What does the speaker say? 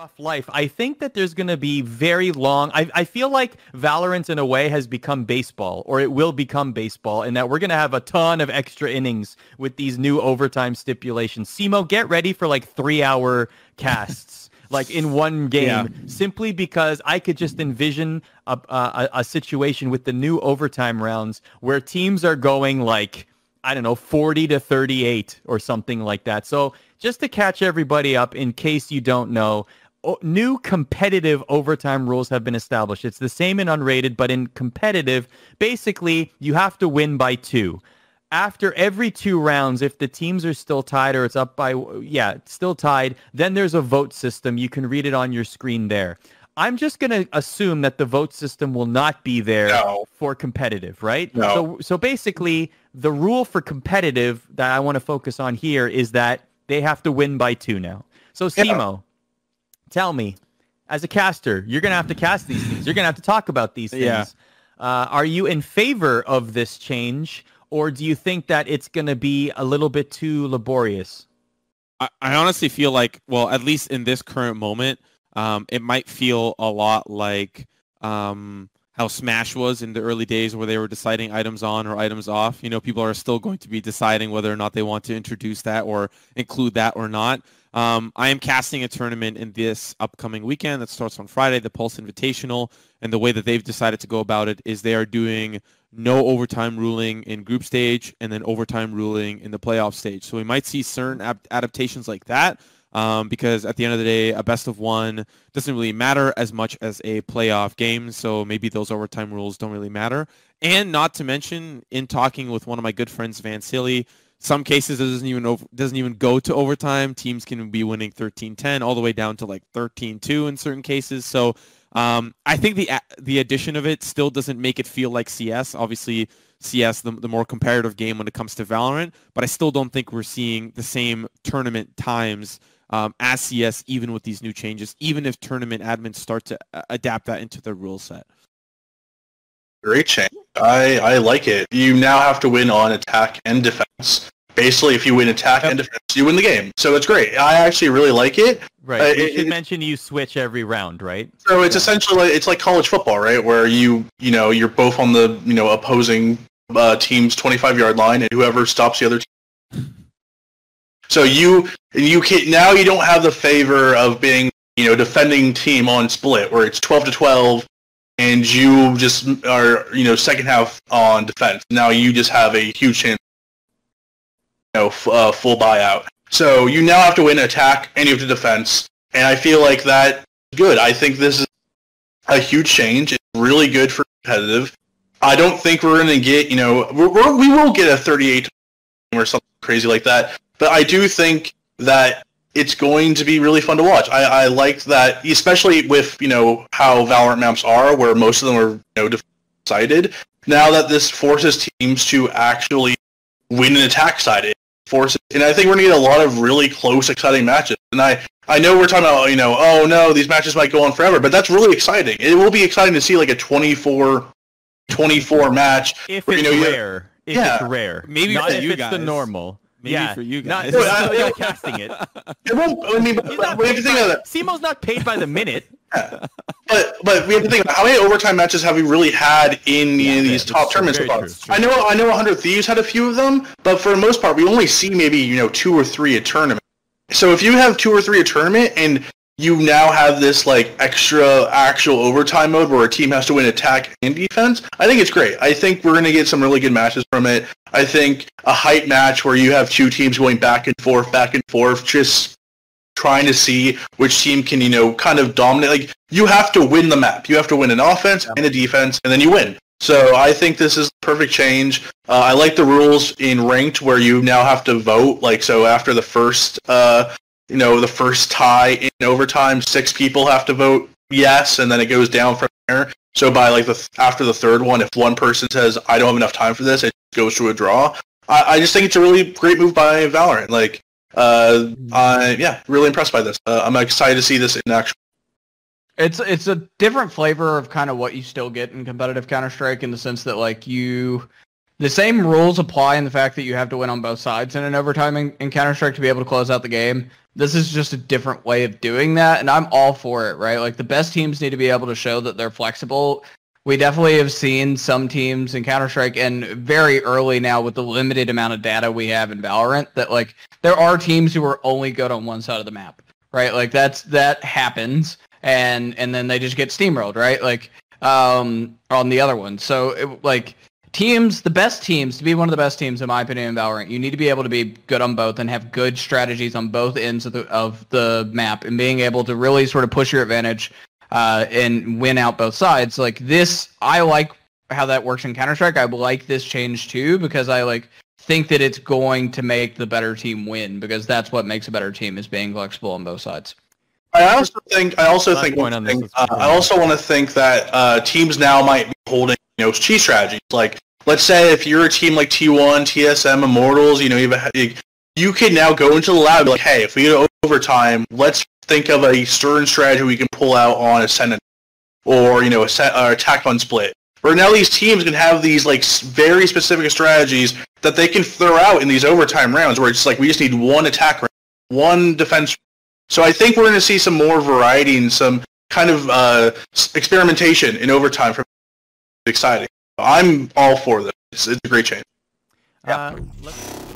rough life. I think that there's going to be very long. I feel like Valorant in a way has become baseball, or it will become baseball, in that we're going to have a ton of extra innings with these new overtime stipulations. Simo, get ready for like 3-hour casts. Like in one game, simply because I could just envision a situation with the new overtime rounds where teams are going like, I don't know, 40-38 or something like that. So just to catch everybody up, in case you don't know, new competitive overtime rules have been established. It's the same in unrated, but in competitive, basically, you have to win by 2. After every 2 rounds, if the teams are still tied or it's up by, still tied, then there's a vote system. You can read it on your screen there. I'm just going to assume that the vote system will not be there for competitive, right? No. So basically, the rule for competitive that I want to focus on here is that they have to win by 2 now. So Simo, tell me, as a caster, you're going to have to cast these things. You're going to have to talk about these things. Yeah. Are you in favor of this change? Or do you think that it's going to be a little bit too laborious? I honestly feel like, well, at least in this current moment, it might feel a lot like how Smash was in the early days where they were deciding items on or items off. You know, people are still going to be deciding whether or not they want to introduce that or include that or not. I am casting a tournament in this upcoming weekend that starts on Friday, the Pulse Invitational, and the way that they've decided to go about it is they are doing no overtime ruling in group stage and then overtime ruling in the playoff stage. So we might see certain adaptations like that because at the end of the day, a best of one doesn't really matter as much as a playoff game. So maybe those overtime rules don't really matter. And not to mention, in talking with one of my good friends, Van Silly, some cases it doesn't even go to overtime. Teams can be winning 13-10 all the way down to like 13-2 in certain cases. So I think the addition of it still doesn't make it feel like CS. Obviously, CS, the more comparative game when it comes to Valorant, but I still don't think we're seeing the same tournament times as CS, even with these new changes, even if tournament admins start to adapt that into their rule set. Great change. I like it. You now have to win on attack and defense. Basically, if you win attack and defense, you win the game. So it's great. I actually really like it. Right. You should mention you switch every round, right? So it's essentially it's like college football, right? Where you're both on the opposing team's 25-yard line, and whoever stops the other team. So you don't have the favor of being defending team on split where it's 12-12. And you just are, second half on defense. Now you just have a huge chance, full buyout. So you now have to win attack and you have to defense. And I feel like that's good. I think this is a huge change. It's really good for competitive. I don't think we're going to get, we will get a 38 or something crazy like that. But I do think that it's going to be really fun to watch. I like that, especially with, how Valorant maps are, where most of them are, decided. Now that this forces teams to actually win an attack side, and I think we're going to get a lot of really close, exciting matches. And I know we're talking about, oh no, these matches might go on forever, but that's really exciting. It will be exciting to see like a 24 match. If it's rare. If it's rare. Maybe not if it's guys. The normal. Maybe for you guys. Not casting it. It won't. I mean, but we have to think of that. Simo's not paid by the minute. Yeah. But we have to think about how many overtime matches have we really had in these top tournaments so far. I know 100 Thieves had a few of them, but for the most part, we only see maybe 2 or 3 a tournament. So if you have 2 or 3 a tournament, and you now have this like extra actual overtime mode where a team has to win attack and defense, I think it's great. I think we're going to get some really good matches from it. I think a hype match where you have 2 teams going back and forth, just trying to see which team can, kind of dominate. Like, you have to win the map. You have to win an offense and a defense, and then you win. So I think this is a perfect change. I like the rules in ranked where you now have to vote. Like, so after the first the first tie in overtime, 6 people have to vote yes, and then it goes down from there. So by after the third one, if one person says, I don't have enough time for this, it goes to a draw. I just think it's a really great move by Valorant. Really impressed by this. I'm excited to see this in action. It's a different flavor of kind of what you still get in competitive Counter-Strike, in the sense that the same rules apply in the fact that you have to win on both sides in an overtime in Counter-Strike to be able to close out the game. This is just a different way of doing that, and I'm all for it, right? Like, the best teams need to be able to show that they're flexible. We definitely have seen some teams in Counter-Strike, and very early now with the limited amount of data we have in Valorant, that, like, there are teams who are only good on one side of the map, right? Like, that happens, and then they just get steamrolled, right? Like, on the other one. So, teams, the best teams, to be one of the best teams, in my opinion, in Valorant, you need to be able to be good on both and have good strategies on both ends of the map, and being able to really sort of push your advantage and win out both sides. Like this, I like how that works in Counter-Strike. I like this change too, because I think that it's going to make the better team win, because that's what makes a better team, is being flexible on both sides. I also want to think that teams now might be holding cheat strategies. Like, let's say if you're a team like T1, TSM, Immortals, you can now go into the lab and be like, hey, if we go overtime, let's think of a certain strategy we can pull out on Ascendant, or attack on split. Or now these teams can have these very specific strategies that they can throw out in these overtime rounds, where it's like we just need one attack round, one defense. So I think we're going to see some more variety and some kind of experimentation in overtime. From exciting. I'm all for this. It's a great change. Let's